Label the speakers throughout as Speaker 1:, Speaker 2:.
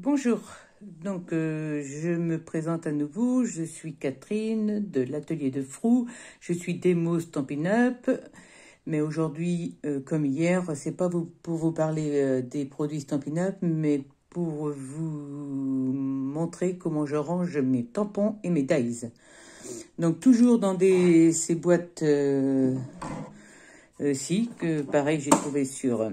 Speaker 1: Bonjour, je me présente à nouveau, je suis Catherine de l'atelier de Frou, je suis démo Stampin' Up, mais aujourd'hui, comme hier, c'est pas pour vous parler des produits Stampin' Up, mais pour vous montrer comment je range mes tampons et mes dies. Donc toujours dans ces boîtes que pareil j'ai trouvé sur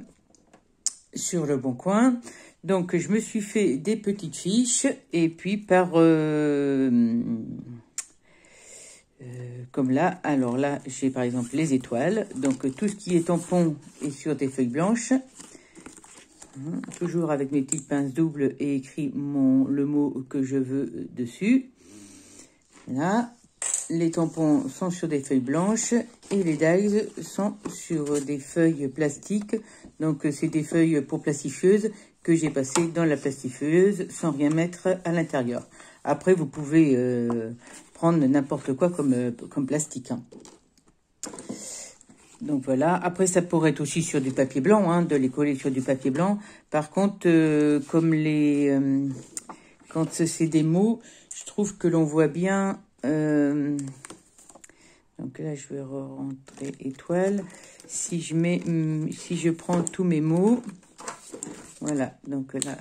Speaker 1: Le Bon Coin. Donc, je me suis fait des petites fiches et puis comme là, alors là, j'ai par exemple les étoiles. Donc, tout ce qui est tampon est sur des feuilles blanches. Toujours avec mes petites pinces doubles et écrit le mot que je veux dessus. Là, les tampons sont sur des feuilles blanches et les dies sont sur des feuilles plastiques. Donc, c'est des feuilles pour plastifieuse que j'ai passé dans la plastifieuse sans rien mettre à l'intérieur. Après, vous pouvez prendre n'importe quoi comme plastique. Donc voilà. Après, ça pourrait être aussi sur du papier blanc, de les coller sur du papier blanc. Par contre, quand c'est des mots, je trouve que l'on voit bien. Donc là, je vais rentrer étoile. Si je prends tous mes mots. Voilà, donc là,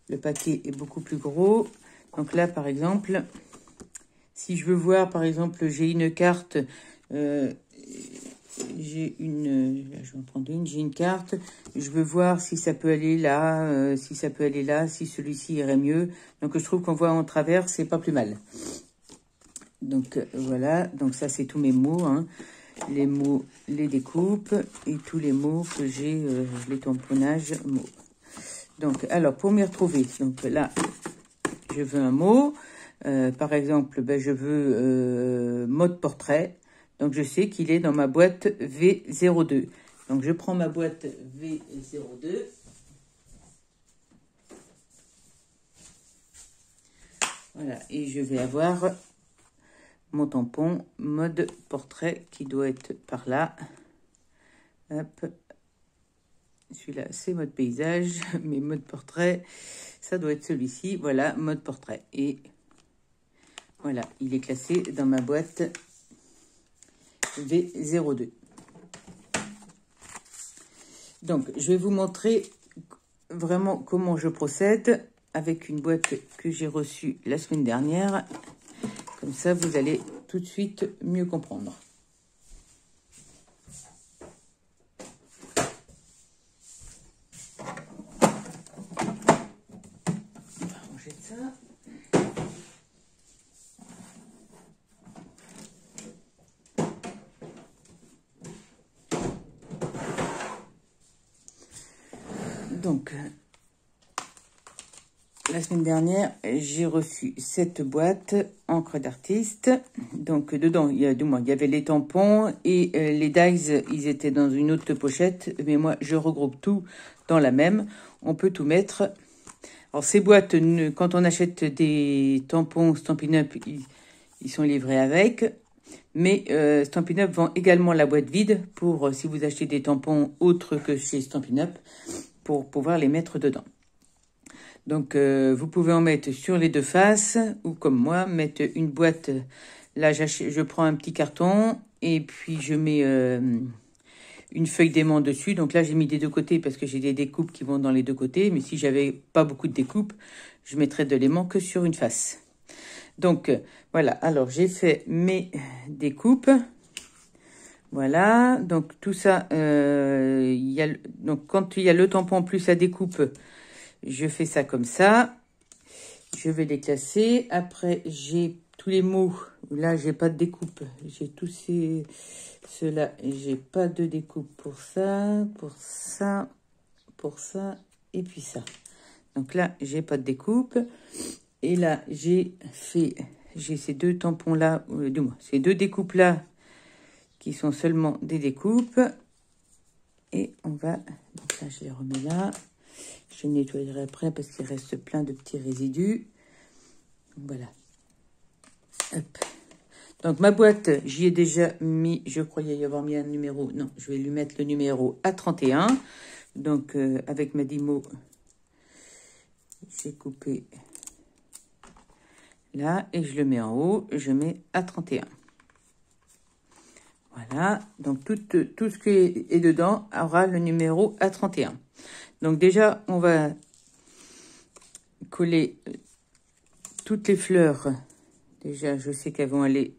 Speaker 1: le paquet est beaucoup plus gros. Donc là, par exemple, si je veux voir, par exemple, j'ai une carte, je vais en prendre une, j'ai une carte, je veux voir si ça peut aller là, si celui-ci irait mieux. Donc je trouve qu'on voit en travers, c'est pas plus mal. Donc voilà, donc ça c'est tous mes mots, les mots, les découpes et tous les mots que j'ai, les tamponnages mots. Donc, alors, pour m'y retrouver, donc là, je veux un mot. Par exemple, je veux mode portrait. Donc, je sais qu'il est dans ma boîte V02. Donc, je prends ma boîte V02. Voilà, et je vais avoir mon tampon mode portrait qui doit être par là. Hop. Celui-là, c'est mode paysage, mais mode portrait, ça doit être celui-ci. Voilà, mode portrait. Et voilà, il est classé dans ma boîte V02. Donc, je vais vous montrer vraiment comment je procède avec une boîte que j'ai reçue la semaine dernière. Comme ça, vous allez tout de suite mieux comprendre. Donc, la semaine dernière, j'ai reçu cette boîte encre d'artiste. Donc, dedans, il y avait les tampons et les dies, ils étaient dans une autre pochette. Mais moi, je regroupe tout dans la même. On peut tout mettre. Alors, ces boîtes, quand on achète des tampons Stampin' Up, ils sont livrés avec. Mais Stampin' Up vend également la boîte vide pour, si vous achetez des tampons autres que chez Stampin' Up, pour pouvoir les mettre dedans. Donc, vous pouvez en mettre sur les deux faces ou comme moi, mettre une boîte. Là, je prends un petit carton et puis je mets une feuille d'aimant dessus. Donc là, j'ai mis des deux côtés parce que j'ai des découpes qui vont dans les deux côtés. Mais si j'avais pas beaucoup de découpes, je mettrais de l'aimant que sur une face. Donc, voilà. Alors, j'ai fait mes découpes. Voilà. Donc, tout ça, donc quand il y a le tampon plus la découpe, je fais ça comme ça. Je vais les classer. Après, j'ai tous les mots. Là, j'ai pas de découpe. J'ai tous ceux-là. J'ai pas de découpe pour ça, pour ça, pour ça, et puis ça. Donc là, j'ai pas de découpe. Et là, j'ai ces deux tampons-là, du moins, ces deux découpes-là, qui sont seulement des découpes. Et on va... Donc là, je les remets là. Je nettoyerai après parce qu'il reste plein de petits résidus. Voilà. Hop. Donc, ma boîte, j'y ai déjà mis, je croyais y avoir mis un numéro. Non, je vais lui mettre le numéro A31. Donc, avec ma Dimo, j'ai coupé là et je le mets en haut, je mets à 31. Voilà, donc tout ce qui est dedans aura le numéro à 31. Donc déjà, on va coller toutes les fleurs. Déjà, je sais qu'elles vont aller,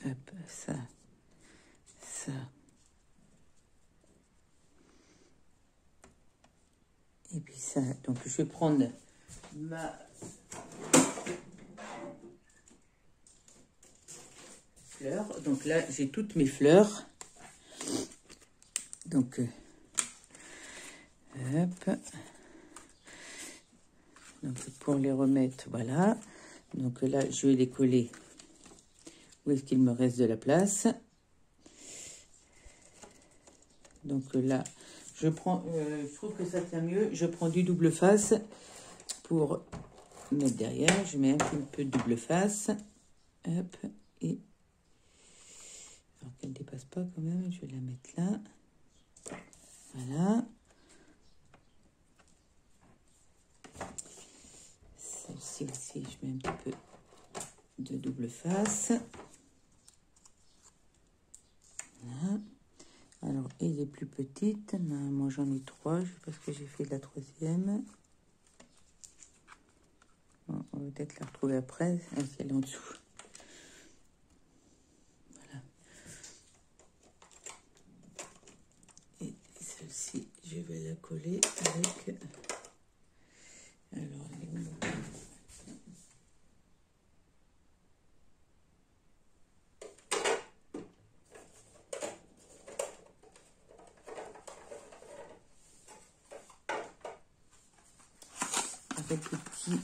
Speaker 1: hop, ça, et puis ça. Donc je vais prendre ma fleur. Donc là, j'ai toutes mes fleurs. Donc, hop. Donc pour les remettre, voilà. Donc là, je vais les coller. Où est-ce qu'il me reste de la place? Donc là, je prends, je trouve que ça tient mieux. Je prends du double face pour mettre derrière. Je mets un petit peu de double face. Hop. Et alors qu'elle ne dépasse pas quand même, je vais la mettre là. Voilà. Celle-ci aussi, je mets un petit peu de double face. Voilà. Alors, et les plus petites, ben, moi j'en ai 3, je sais pas ce que j'ai fait de la 3e. Bon, on va peut-être la retrouver après, elle est en dessous. Voilà. Et celle-ci, je vais la coller avec... Alors, elle est où ? Avec le petit...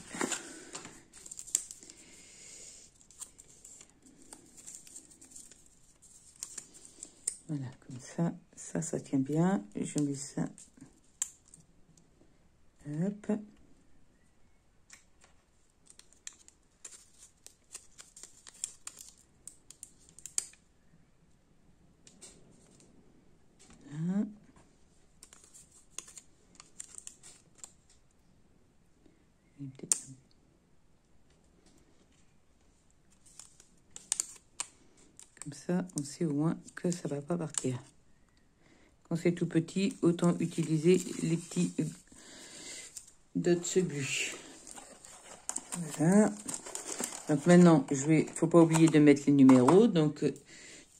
Speaker 1: Voilà, comme ça tient bien. Je mets ça. Hop. Voilà. Comme ça, on sait au moins que ça va pas partir. Quand c'est tout petit, autant utiliser les petits dots glu. Voilà. Donc maintenant, faut pas oublier de mettre les numéros. Donc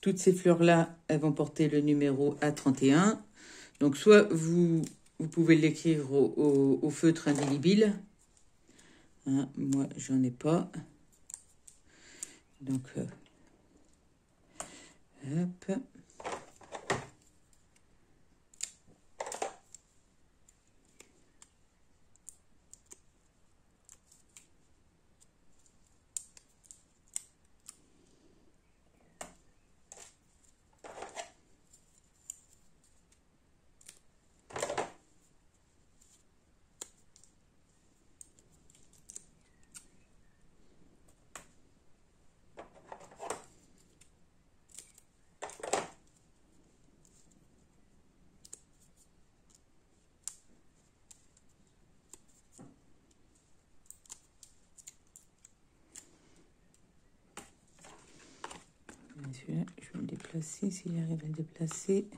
Speaker 1: toutes ces fleurs-là, elles vont porter le numéro A31. Donc soit vous pouvez l'écrire au feutre indélébile. Hein, moi, j'en ai pas. Donc, hop. Celui-là, je vais le déplacer, s'il arrive à le déplacer.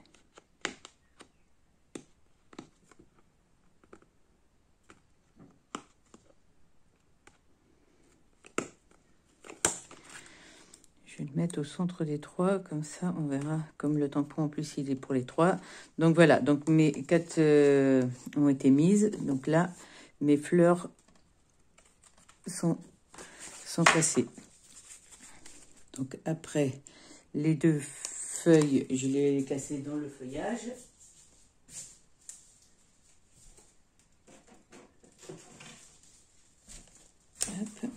Speaker 1: Je vais le mettre au centre des 3, comme ça on verra, comme le tampon en plus il est pour les 3. Donc voilà, donc mes 4 ont été mises. Donc là, mes fleurs sont placées. Donc après, les 2 feuilles, je les ai cassées dans le feuillage. Hop.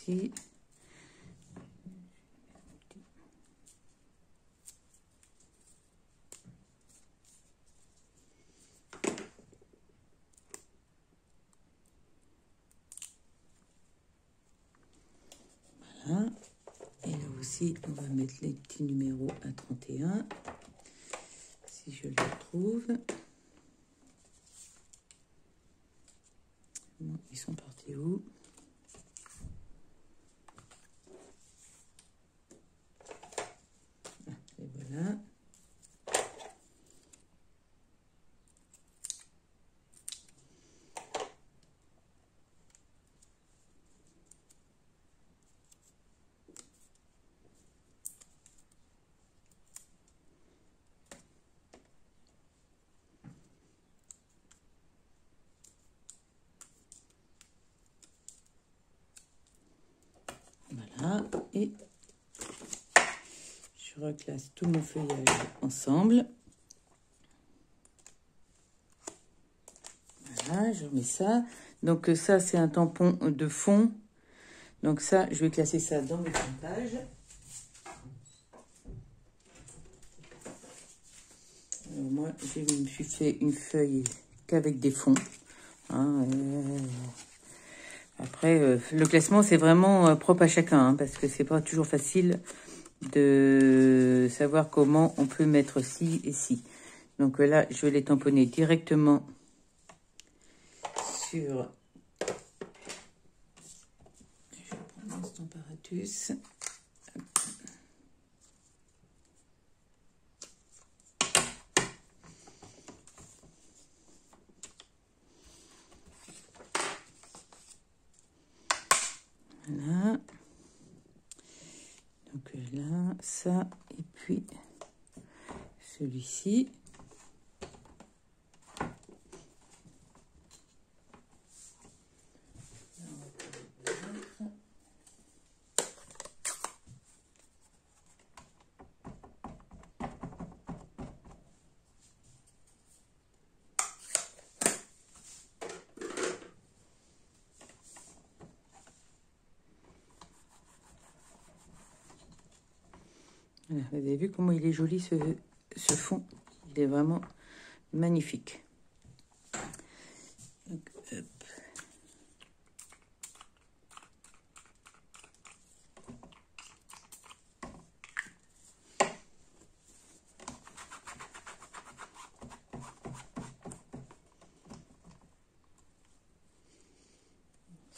Speaker 1: ici. Voilà. Et là aussi, on va mettre les petits numéros à 31. Si je les retrouve. Bon, ils sont partis où? Ah, et voilà. Voilà, et je reclasse tout mon feuillage ensemble. Voilà, je remets ça. Donc ça, c'est un tampon de fond. Donc ça, je vais classer ça dans mes pointages. Alors moi, je me suis fait une feuille qu'avec des fonds. Hein, après, le classement, c'est vraiment propre à chacun, hein, parce que c'est pas toujours facile de savoir comment on peut mettre ci et ci. Donc là, je vais les tamponner directement sur... Je vais prendre mon Stamparatus. Voilà. Donc là, ça, et puis celui-ci. Voilà, vous avez vu comment il est joli ce fond. Il est vraiment magnifique. Donc, hop.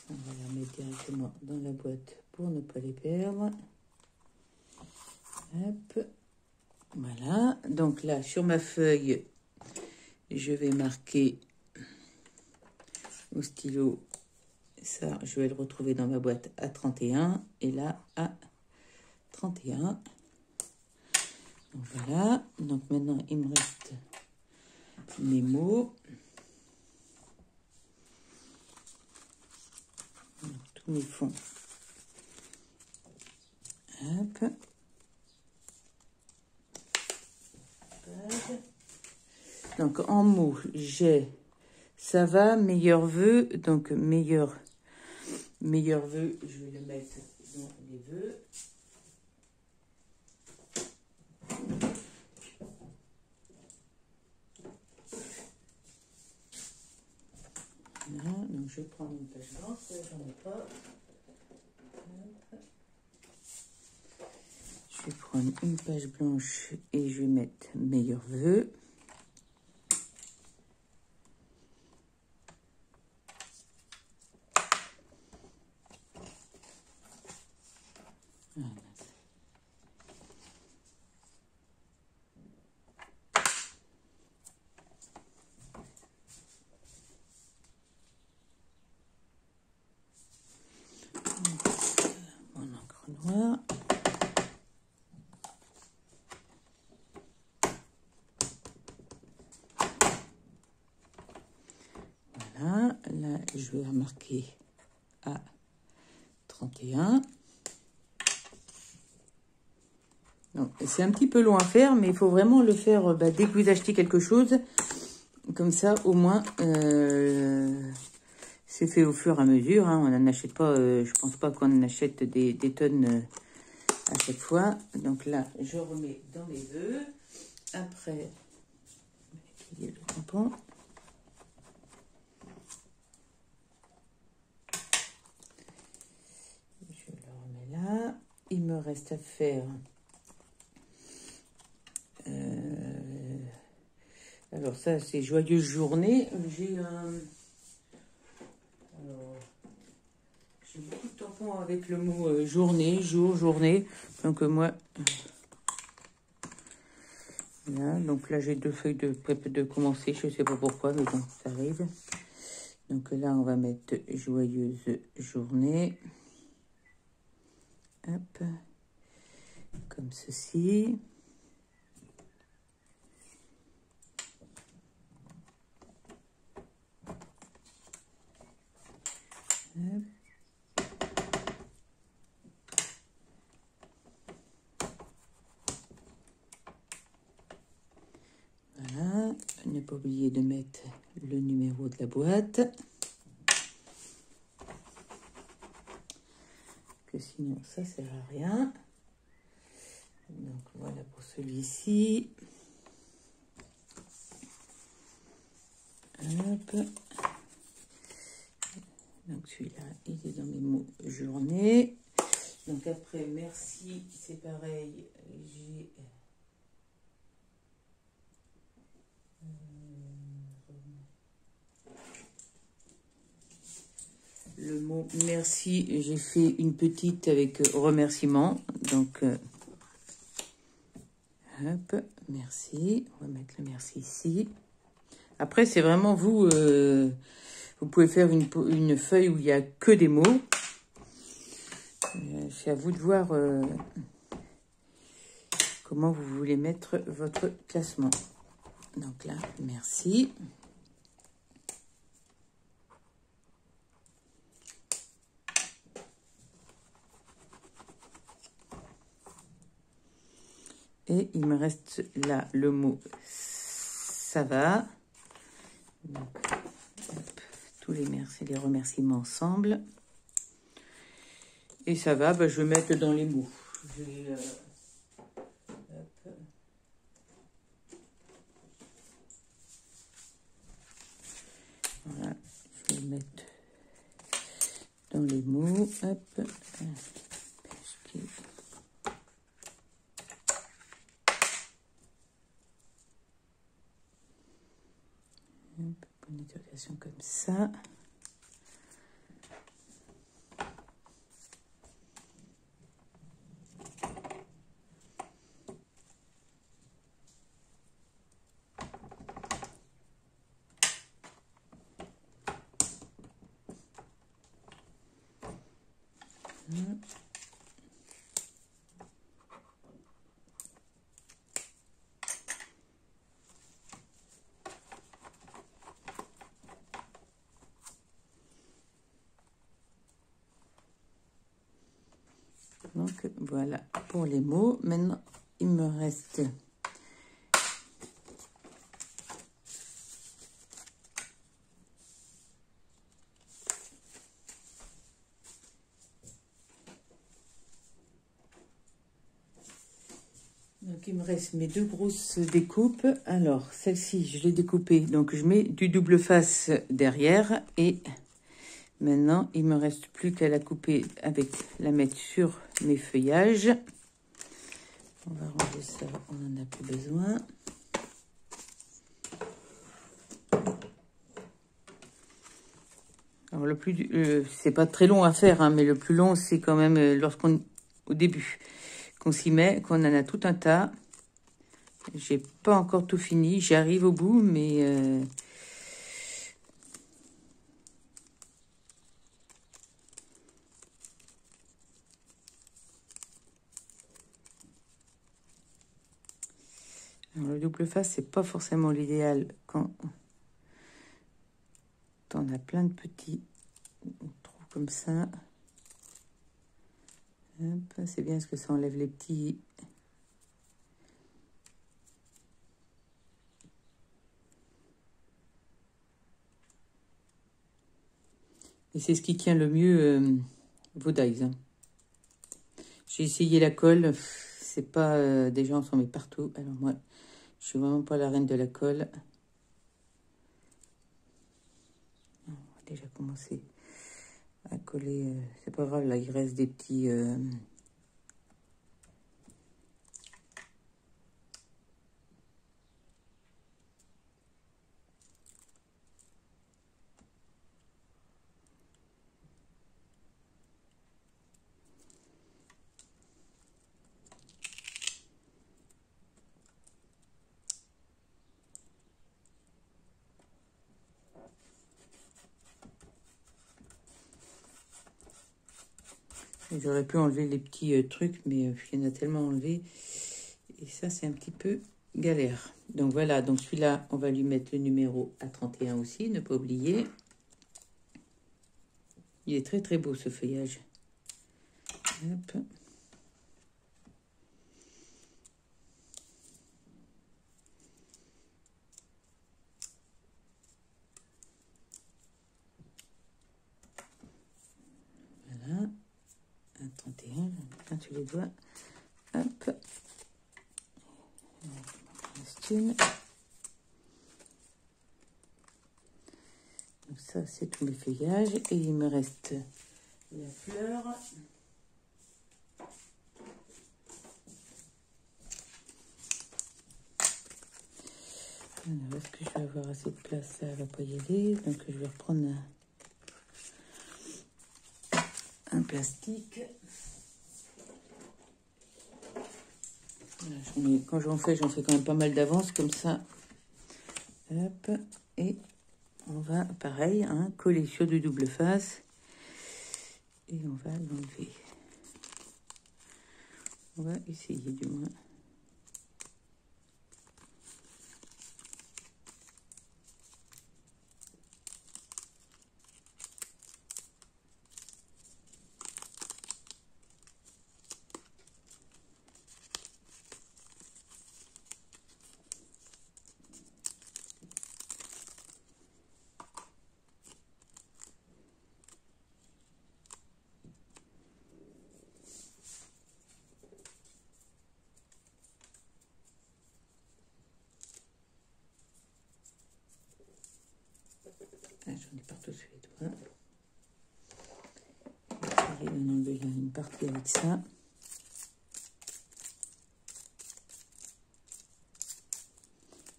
Speaker 1: On va la mettre directement dans la boîte pour ne pas les perdre. Hop. Voilà. Donc là, sur ma feuille, je vais marquer au stylo. Ça, je vais le retrouver dans ma boîte à 31. Et là, à 31. Donc voilà. Donc maintenant, il me reste mes mots. Donc, tous mes fonds. Hop. Donc en mots, j'ai ça va, meilleur vœu. Donc meilleur vœu, je vais le mettre dans les vœux. Voilà, donc je prends une page blanche, j'en ai pas. Je vais prendre une page blanche et je vais mettre meilleur vœu. Voilà. Mon encre noire. Voilà, là je vais marquer à 31. C'est un petit peu long à faire, mais il faut vraiment le faire dès que vous achetez quelque chose. Comme ça, au moins, C'est fait au fur et à mesure, hein. On n'en achète pas, je pense pas qu'on en achète des tonnes à chaque fois. Donc là, je remets dans mes œufs. Après, il y a le tampon. Je le remets là. Il me reste à faire... alors ça, c'est joyeuse journée. J'ai beaucoup de tampons avec le mot journée, jour, journée. Donc moi... Voilà, donc là j'ai 2 feuilles de commencer, je sais pas pourquoi, mais bon, ça arrive. Donc là on va mettre joyeuse journée. Hop, comme ceci. Hop. Voilà, ne pas oublier de mettre le numéro de la boîte. Que sinon ça sert à rien. Donc voilà pour celui-ci. Hop. Donc celui-là, il est dans mes mots journée. Donc après, merci, c'est pareil. J'ai... le mot merci, j'ai fait une petite avec remerciement. Donc, hop, merci. On va mettre le merci ici. Après, c'est vraiment vous. Vous pouvez faire une feuille où il n'y a que des mots. C'est à vous de voir comment vous voulez mettre votre classement. Donc là, merci. Et il me reste là le mot ça va. Donc, hop, tous les merci, les remerciements ensemble. Et ça va, bah, je vais mettre dans les mots. Je vais, hop. Voilà, je vais le mettre dans les mots. Hop. Bonne interrogation comme ça. Donc voilà pour les mots. Maintenant, il me reste il me reste mes 2 grosses découpes. Alors, celle-ci, je l'ai découpée. Donc, je mets du double face derrière. Et maintenant, il me reste plus qu'à la couper avec la mettre sur mes feuillages. On va ranger ça, on n'en a plus besoin. Alors, le plus, c'est pas très long à faire, hein, mais le plus long, c'est quand même au début, qu'on s'y met, qu'on en a tout un tas. J'ai pas encore tout fini, j'arrive au bout, mais alors, le double face, c'est pas forcément l'idéal quand on a plein de petits trous comme ça. C'est bien parce que ça enlève les petits. Et c'est ce qui tient le mieux vos dies. Hein. J'ai essayé la colle. C'est pas... des gens s'en met partout. Alors moi, je suis vraiment pas la reine de la colle. On va déjà commencer à coller. C'est pas grave, là, il reste des petits... J'aurais pu enlever les petits trucs, mais il y en a tellement enlevé. Et ça, c'est un petit peu galère. Donc voilà, donc celui-là, on va lui mettre le numéro A31 aussi, ne pas oublier. Il est très très beau ce feuillage. Hop. Voilà. A31, je vais sur les doigts. Hop. Donc ça, c'est tous mes feuillages. Et il me reste la fleur. Alors, est-ce que je vais avoir assez de place? Ça va pas y aller. Donc, je vais reprendre un plastique. Voilà, quand j'en fais quand même pas mal d'avance. Comme ça. Hop. Et on va, pareil, hein, coller sur du double face. Et on va l'enlever. On va essayer du moins. Ah, j'en ai partout sur les doigts. On va enlever une partie avec ça.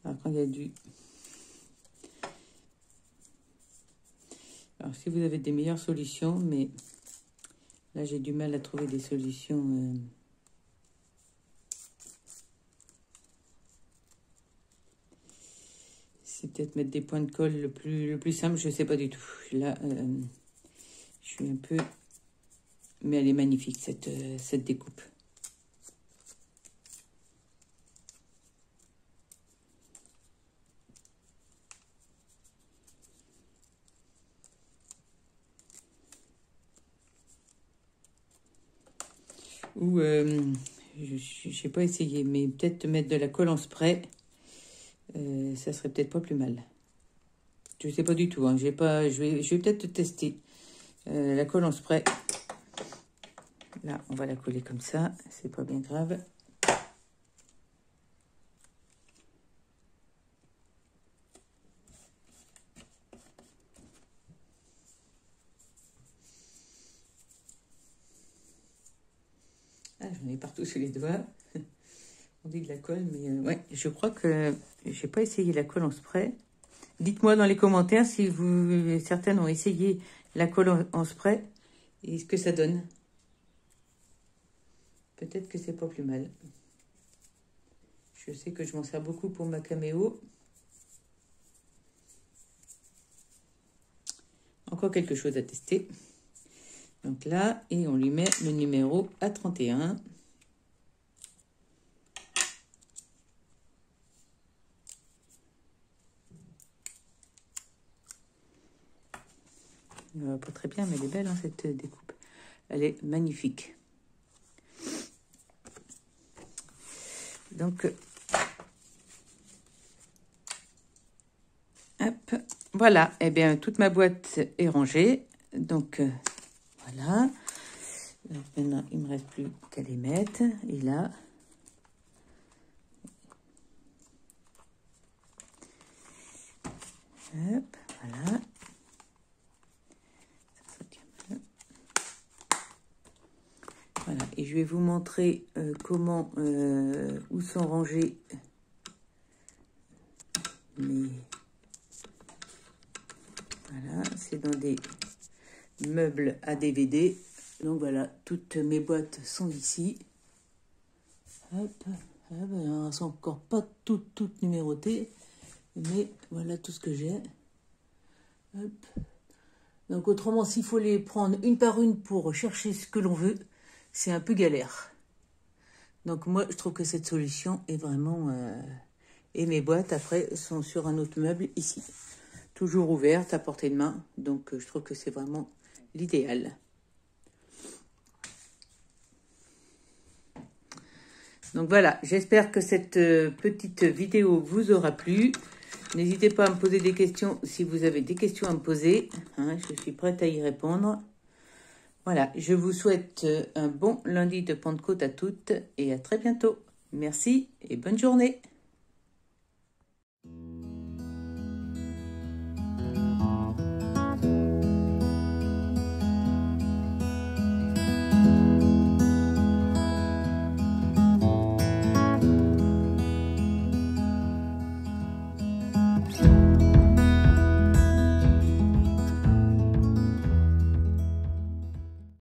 Speaker 1: Alors quand il y a du... Alors si vous avez des meilleures solutions, mais là j'ai du mal à trouver des solutions... C'est peut-être mettre des points de colle le plus simple, je ne sais pas du tout. Là, je suis un peu... Mais elle est magnifique, cette découpe. Ou, je n'ai pas essayé, mais peut-être mettre de la colle en spray, ça serait peut-être pas plus mal. Je ne sais pas du tout, hein. Je vais peut-être tester la colle en spray. Là, on va la coller comme ça, c'est pas bien grave. Ah, j'en ai partout sur les doigts. On dit de la colle, mais ouais, je crois que j'ai pas essayé la colle en spray. Dites-moi dans les commentaires si certaines ont essayé la colle en spray et ce que ça donne. Peut-être que c'est pas plus mal. Je sais que je m'en sers beaucoup pour ma caméo. Encore quelque chose à tester. Donc là, et on lui met le numéro A31. Pas très bien, mais elle est belle, hein, cette découpe. Elle est magnifique. Donc, hop, voilà. Eh bien, toute ma boîte est rangée. Donc, voilà. Maintenant, il ne me reste plus qu'à les mettre. Et là, hop, voilà. Ça tient bien. Voilà. Et je vais vous montrer comment, où sont rangés mes... Voilà, c'est dans des meubles à DVD. Donc voilà, toutes mes boîtes sont ici. Hop, hop, elles ne sont encore pas toutes numérotées. Mais voilà tout ce que j'ai. Hop. Donc autrement, s'il faut les prendre une par une pour chercher ce que l'on veut, c'est un peu galère. Donc moi, je trouve que cette solution est vraiment... Et mes boîtes, après, sont sur un autre meuble ici. Toujours ouvertes, à portée de main. Donc je trouve que c'est vraiment l'idéal. Donc voilà, j'espère que cette petite vidéo vous aura plu. N'hésitez pas à me poser des questions si vous avez des questions à me poser. Hein, je suis prête à y répondre. Voilà, je vous souhaite un bon lundi de Pentecôte à toutes et à très bientôt. Merci et bonne journée.